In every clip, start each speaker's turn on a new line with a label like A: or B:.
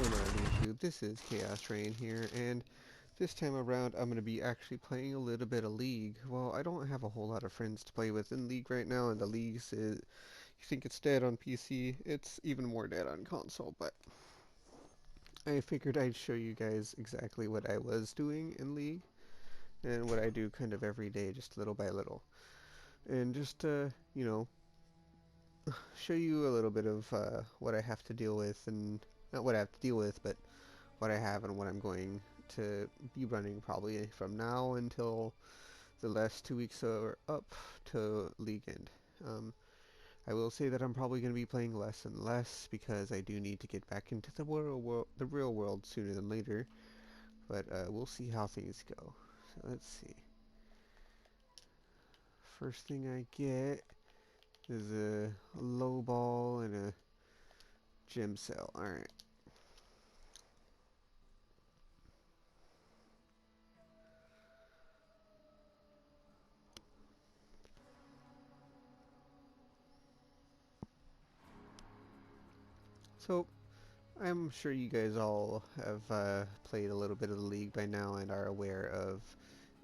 A: going on YouTube? This is Chaos-Reighn here, and this time around I'm going to be actually playing a little bit of League. Well, I don't have a whole lot of friends to play with in League right now, and the Leagues is, you think it's dead on PC, it's even more dead on console, but I figured I'd show you guys exactly what I was doing in League, and what I do kind of every day, just little by little. And just, show you a little bit of what I have to deal with, and not what I have to deal with, but what I have and what I'm going to be running probably from now until the last 2 weeks are up to League End. Um, I will say that I'm probably going to be playing less and less because I do need to get back into the real world sooner than later. But we'll see how things go. So let's see. First thing I get is a low ball and a gem cell. All right. So I'm sure you guys all have played a little bit of the League by now and are aware of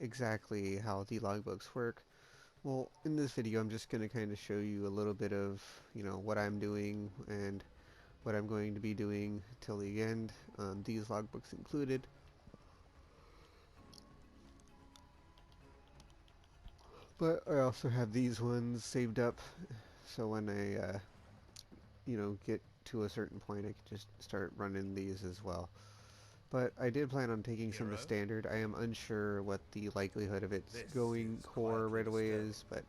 A: exactly how the logbooks work. Well, in this video I'm just going to kind of show you a little bit of, what I'm doing and what I'm going to be doing till the end, these logbooks included. But I also have these ones saved up, so when I, get to a certain point I can just start running these as well. But I did plan on taking some of the
B: Hero,
A: standard. I am unsure what the likelihood of it
B: this
A: going
B: is
A: core
B: quietly
A: right away
B: disturbing.
A: is, but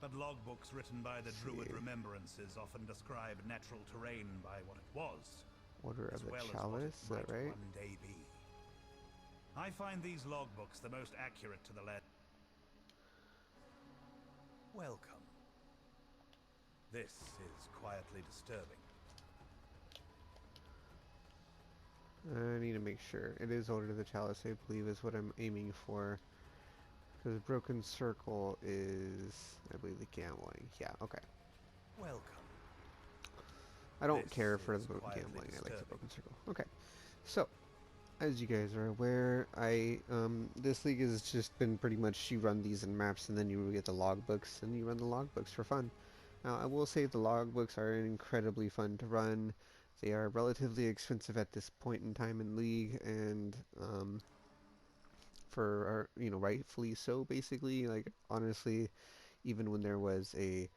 B: But logbooks written by the
A: let's
B: Druid
A: see.
B: Remembrances often describe natural terrain by what it was,
A: Order
B: as
A: of the
B: well as what it
A: Chalice, is that
B: might
A: right?
B: one day be. I find these logbooks the most accurate to the letter. Welcome. This is quietly disturbing.
A: I need to make sure. It is Order of the Chalice, I believe, is what I'm aiming for. Because Broken Circle is, I believe, the gambling. Yeah, okay.
B: Welcome.
A: I don't
B: This
A: care for
B: is
A: the
B: quietly
A: gambling. I like the
B: disturbing.
A: Broken Circle. Okay. So, as you guys are aware, this league has just been pretty much you run these in maps and then you get the logbooks and you run the logbooks for fun. Now, I will say the logbooks are incredibly fun to run. They are relatively expensive at this point in time in League, and for rightfully so. Basically, like honestly, even when there was a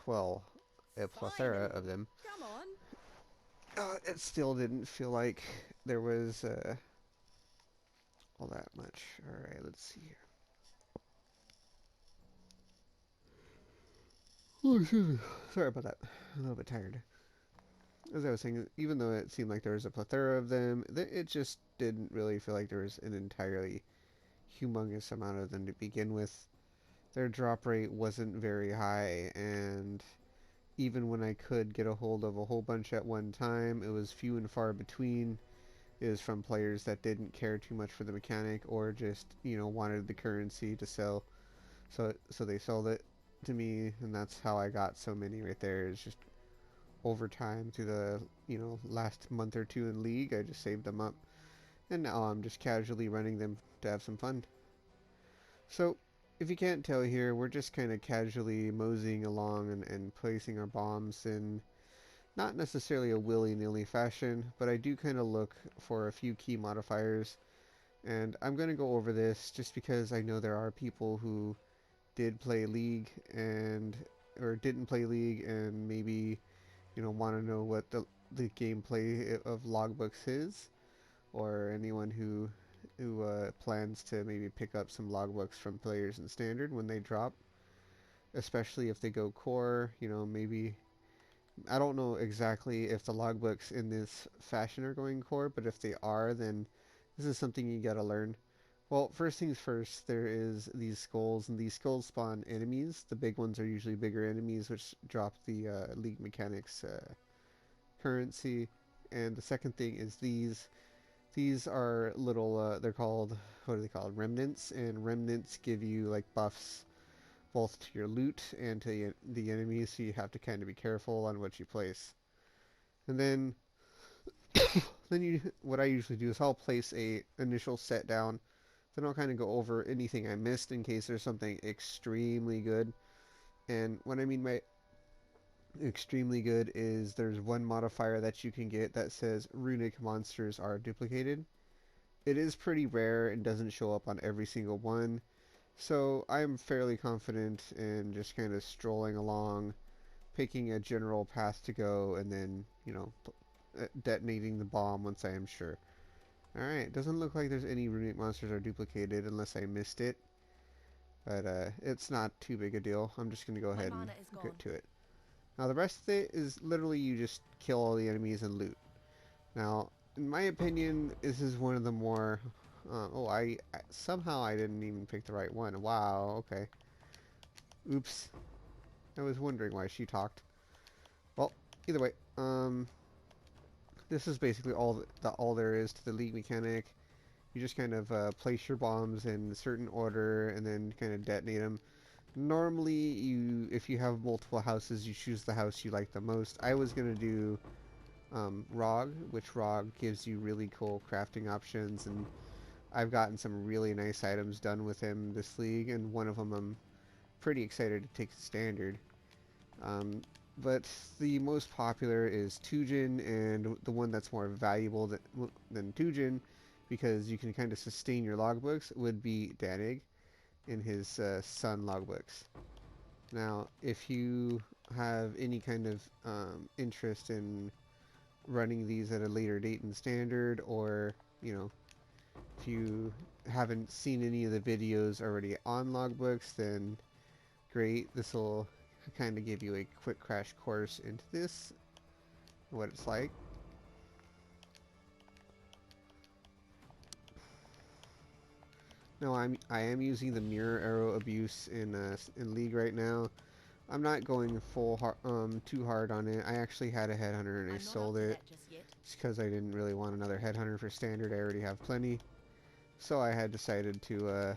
A: well a plethora of
C: Finally!
A: them,
C: Come on!
A: it still didn't feel like there was all that much. All right, let's see here. Oh, excuse me. Sorry about that. I'm a little bit tired. As I was saying, even though it seemed like there was a plethora of them, it just didn't really feel like there was an entirely humongous amount of them to begin with. Their drop rate wasn't very high, and even when I could get a hold of a whole bunch at one time, it was few and far between. It was from players that didn't care too much for the mechanic or just, wanted the currency to sell. So they sold it to me, and that's how I got so many right there. Is just over time through the, last month or two in League, I just saved them up. And now I'm just casually running them to have some fun. So, if you can't tell here, we're just kind of casually moseying along and placing our bombs in not necessarily a willy-nilly fashion, but I do kind of look for a few key modifiers. And I'm going to go over this just because I know there are people who did play League and or didn't play League and maybe want to know what the gameplay of logbooks is, or anyone who plans to maybe pick up some logbooks from players in standard when they drop, especially if they go core. Maybe I don't know exactly if the logbooks in this fashion are going core, but if they are, then this is something you gotta learn. Well, first things first, there is these skulls, and these skulls spawn enemies. The big ones are usually bigger enemies, which drop the League Mechanics currency. And the second thing is these. These are little, they're called, what are they called? Remnants. And remnants give you, like, buffs both to your loot and to the enemies, so you have to kind of be careful on what you place. And then Then what I usually do is I'll place a initial set down. Then I'll kind of go over anything I missed in case there's something extremely good. And what I mean by extremely good is there's one modifier that you can get that says runic monsters are duplicated. It is pretty rare and doesn't show up on every single one. So I'm fairly confident in just kind of strolling along, picking a general path to go, and then, detonating the bomb once I am sure. Alright, doesn't look like there's any runic monsters are duplicated unless I missed it. But it's not too big a deal. I'm just going to go
C: My
A: ahead and
C: mana is
A: get
C: gone.
A: to it. Now the rest of it is literally you just kill all the enemies and loot. Now, in my opinion, this is one of the more... somehow I didn't even pick the right one. Wow, okay. Oops. I was wondering why she talked. Well, either way, this is basically all there is to the League mechanic. You just kind of place your bombs in a certain order and then kind of detonate them. Normally, if you have multiple houses, you choose the house you like the most. I was going to do ROG, which ROG gives you really cool crafting options, and I've gotten some really nice items done with him this league, and one of them I'm pretty excited to take standard. But the most popular is Tujin, and the one that's more valuable than Tujin, because you can kind of sustain your logbooks, would be Danig in his Sun logbooks. Now, if you have any kind of interest in running these at a later date in standard, or if you haven't seen any of the videos already on logbooks, then great. This will kind of give you a quick crash course into this, what it's like. No, I am using the mirror arrow abuse in League right now. I'm not going too hard on it. I actually had a headhunter and I sold it. It's because I didn't really want another headhunter for standard. I already have plenty. So I had decided to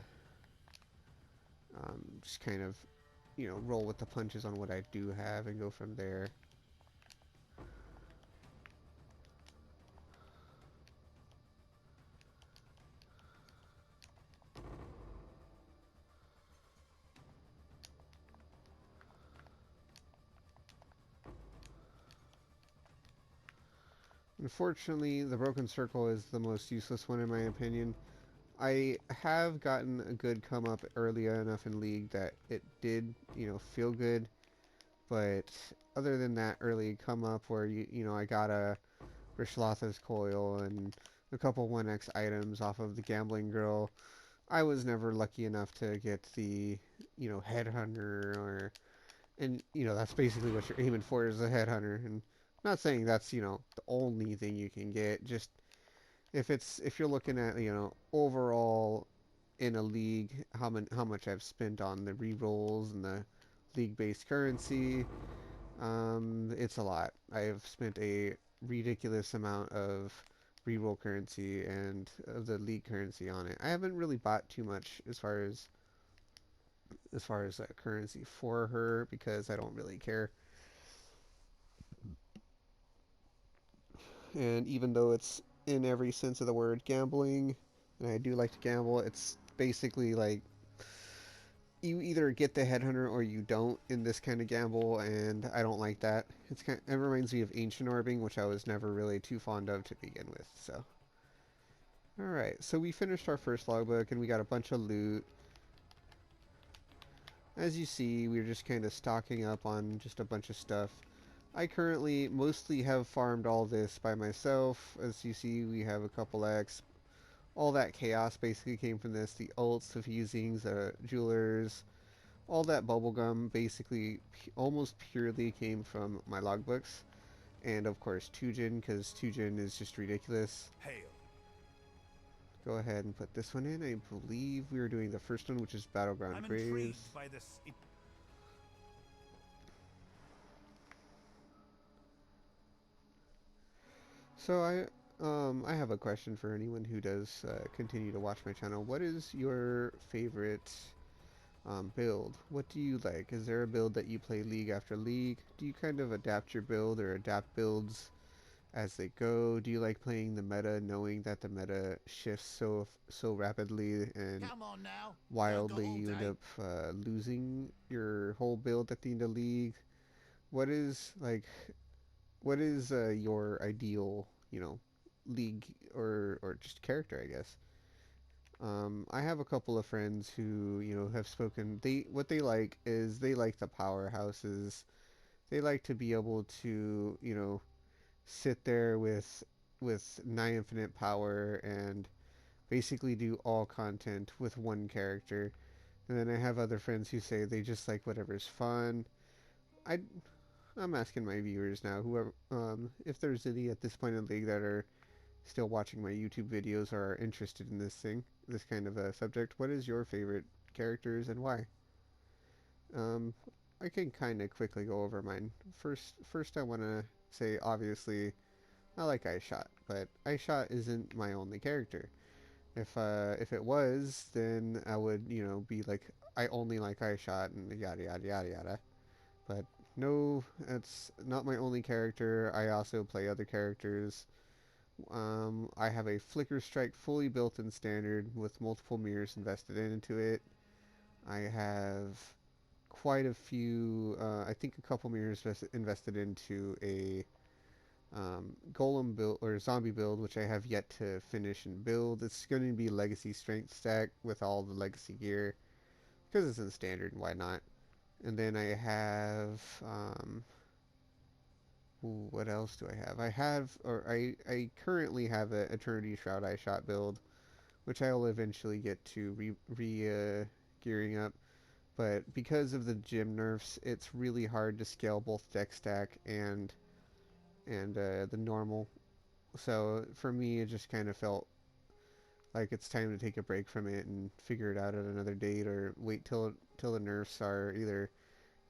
A: just kind of, roll with the punches on what I do have and go from there. Unfortunately, the broken circle is the most useless one in my opinion. I have gotten a good come up early enough in League that it did, feel good. But other than that early come up where, I got a Rishlotha's coil and a couple 1x items off of the gambling girl, I was never lucky enough to get the, headhunter and, that's basically what you're aiming for is a headhunter. And I'm not saying that's, the only thing you can get, just if you're looking at, overall in a league, how much I've spent on the rerolls and the league-based currency, it's a lot. I have spent a ridiculous amount of reroll currency and of the league currency on it. I haven't really bought too much as far as currency for her because I don't really care. And even though it's in every sense of the word gambling, and I do like to gamble, it's basically like you either get the headhunter or you don't in this kind of gamble, and I don't like that. It reminds me of ancient orbing, which I was never really too fond of to begin with. So, all right, so we finished our first logbook, and we got a bunch of loot. As you see, we're just kind of stocking up on just a bunch of stuff. I currently mostly have farmed all this by myself. As you see, we have a couple X. All that chaos basically came from this. The ults, the fusings, the jewelers, all that bubblegum basically almost purely came from my logbooks. And of course Tujin, because Tujin is just ridiculous.
B: Hail.
A: Go ahead and put this one in. I believe we were doing the first one, which is Battleground
B: I'm
A: Graves.
B: intrigued by this.
A: So I have a question for anyone who does continue to watch my channel. What is your favorite build? What do you like? Is there a build that you play league after league? Do you kind of adapt your build or adapt builds as they go? Do you like playing the meta, knowing that the meta shifts so rapidly and
B: Come on now. Don't got
A: wildly?
B: all
A: You end
B: day.
A: up losing your whole build at the end of league. What is like? What is your ideal, league or just character, I guess? I have a couple of friends who, have spoken. What they like is they like the powerhouses. They like to be able to, sit there with nigh infinite power and basically do all content with one character. And then I have other friends who say they just like whatever's fun. I I'm asking my viewers now, whoever, if there's any at this point in the league that are still watching my YouTube videos or are interested in this kind of a subject. What is your favorite characters and why? Um, I can kind of quickly go over mine. First I want to say obviously I like iShot, but iShot isn't my only character. If it was, then I would be like I only like iShot and yada yada yada yada. But no, that's not my only character. I also play other characters. I have a Flicker Strike fully built in standard with multiple mirrors invested into it. I have quite a few, I think a couple mirrors invested into a golem build or zombie build, which I have yet to finish and build. It's going to be legacy strength stack with all the legacy gear because it's in standard. Why not? And then I have, ooh, what else do I have? I currently have a Eternity Shroud Eye Shot build, which I will eventually get to gearing up. But because of the gym nerfs, it's really hard to scale both deck stack and the normal. So for me, it just kind of felt like it's time to take a break from it and figure it out at another date, or wait till the nerfs are either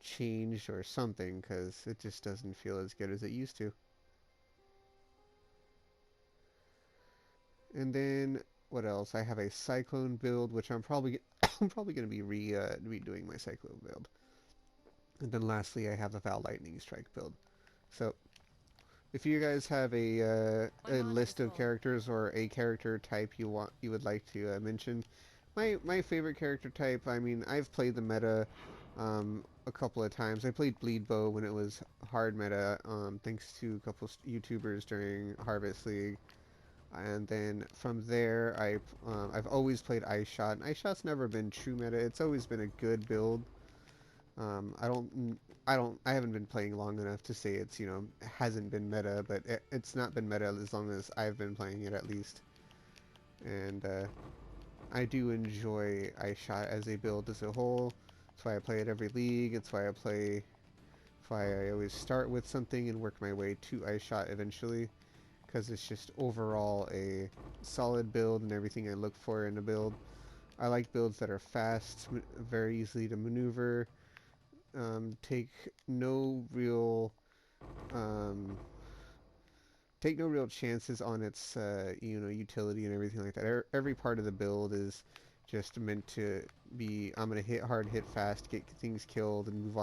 A: changed or something, because it just doesn't feel as good as it used to. And then what else? I have a Cyclone build, which I'm probably I'm probably going to be redoing my Cyclone build. And then lastly, I have a Val Lightning Strike build. So if you guys have
C: My
A: a
C: monitor's
A: list of
C: full.
A: characters or a character type you would like to mention, my favorite character type. I mean, I've played the meta a couple of times. I played Bleed Bow when it was hard meta, thanks to a couple YouTubers during Harvest League. And then from there, I've always played Ice Shot. And Ice Shot's never been true meta. It's always been a good build. I haven't been playing long enough to say it's hasn't been meta, but it's not been meta as long as I've been playing it at least. And I do enjoy Ice Shot as a build as a whole. That's why I play it every league. It's why I play. That's why I always start with something and work my way to Ice Shot eventually, because it's just overall a solid build and everything I look for in a build. I like builds that are fast, very easily to maneuver, take no real um, take no real chances on its utility and everything like that. Every part of the build is just meant to be I'm gonna hit hard, hit fast, get things killed, and move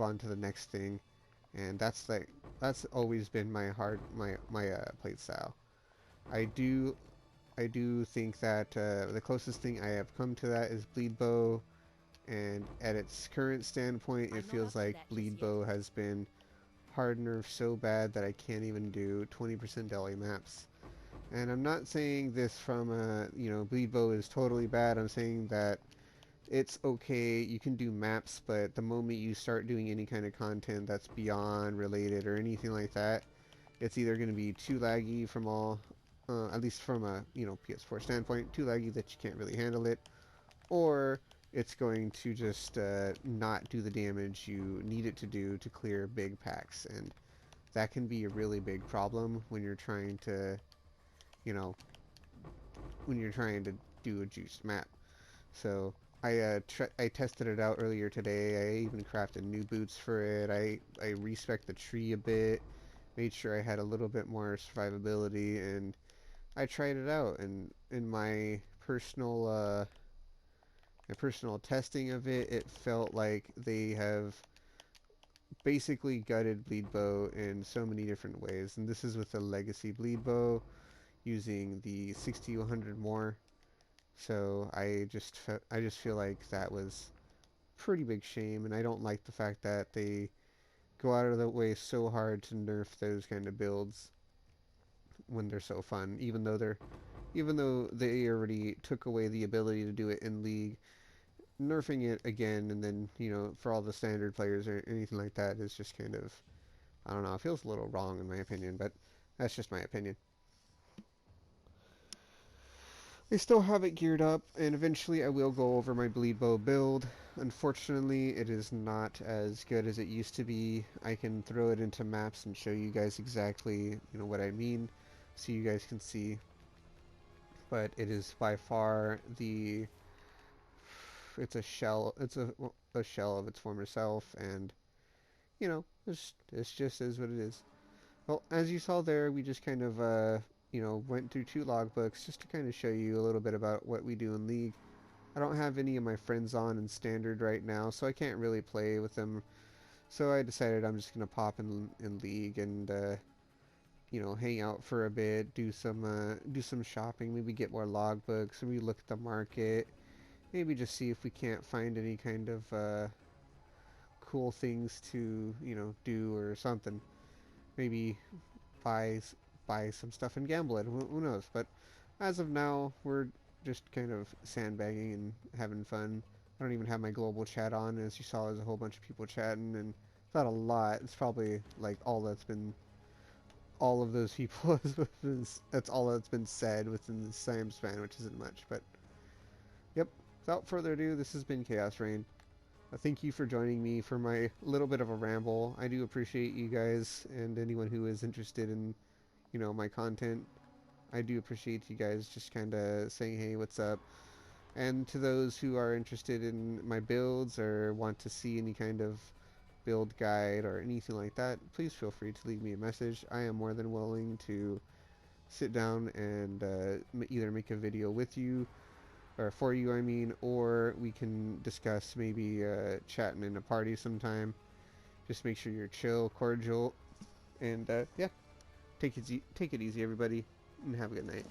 A: on to the next thing. And that's always been my play style. I do I do think that the closest thing I have come to that is Bleed Bow, and at its current standpoint, it
C: I'm not
A: feels
C: up to
A: like
C: that just
A: Bleed
C: yet.
A: Bow has been hard nerfed so bad that I can't even do 20% deli maps. And I'm not saying this from Bleed Bow is totally bad. I'm saying that it's okay, you can do maps, but the moment you start doing any kind of content that's beyond related or anything like that, it's either going to be too laggy from at least from a PS4 standpoint, too laggy that you can't really handle it, or it's going to just not do the damage you need it to do to clear big packs, and that can be a really big problem when you're trying to, you know, when you're trying to do a juiced map. So I tested it out earlier today. I even crafted new boots for it. I respec the tree a bit, made sure I had a little bit more survivability, and I tried it out. And in my personal testing of it, it felt like they have basically gutted bleed bow in so many different ways, and this is with a legacy bleed bow using the 60-100 more. So I just feel like that was pretty big shame, and I don't like the fact that they go out of their way so hard to nerf those kind of builds when they're so fun, even though they already took away the ability to do it in League. Nerfing it again, and then for all the standard players or anything like that is just kind of, I don't know, it feels a little wrong in my opinion, but that's just my opinion. I still have it geared up, and eventually I will go over my bleed bow build. Unfortunately, it is not as good as it used to be. I can throw it into maps and show you guys exactly, what I mean, so you guys can see. But it is by far it's a shell. It's a shell of its former self, and it's just is what it is. Well, as you saw there, we just kind of went through 2 logbooks just to kind of show you a little bit about what we do in League. I don't have any of my friends on in Standard right now, so I can't really play with them. So I decided I'm just gonna pop in League and hang out for a bit, do some shopping, maybe get more logbooks, maybe look at the market, maybe just see if we can't find any kind of cool things to do or something. Maybe buy buy some stuff and gamble it. Who knows? But as of now, we're just kind of sandbagging and having fun. I don't even have my global chat on. As you saw, there's a whole bunch of people chatting, and it's not a lot. It's probably like all of those people. That's all that's been said within the time span, which isn't much. But yep. Without further ado, this has been Chaos-Reighn. Thank you for joining me for my little bit of a ramble. I do appreciate you guys and anyone who is interested in, my content. I do appreciate you guys just kind of saying, hey, what's up? And to those who are interested in my builds or want to see any kind of build guide or anything like that, please feel free to leave me a message. I am more than willing to sit down and either make a video with you, or for you, I mean, or we can discuss maybe chatting in a party sometime. Just make sure you're chill, cordial, and yeah, take it easy, everybody, and have a good night.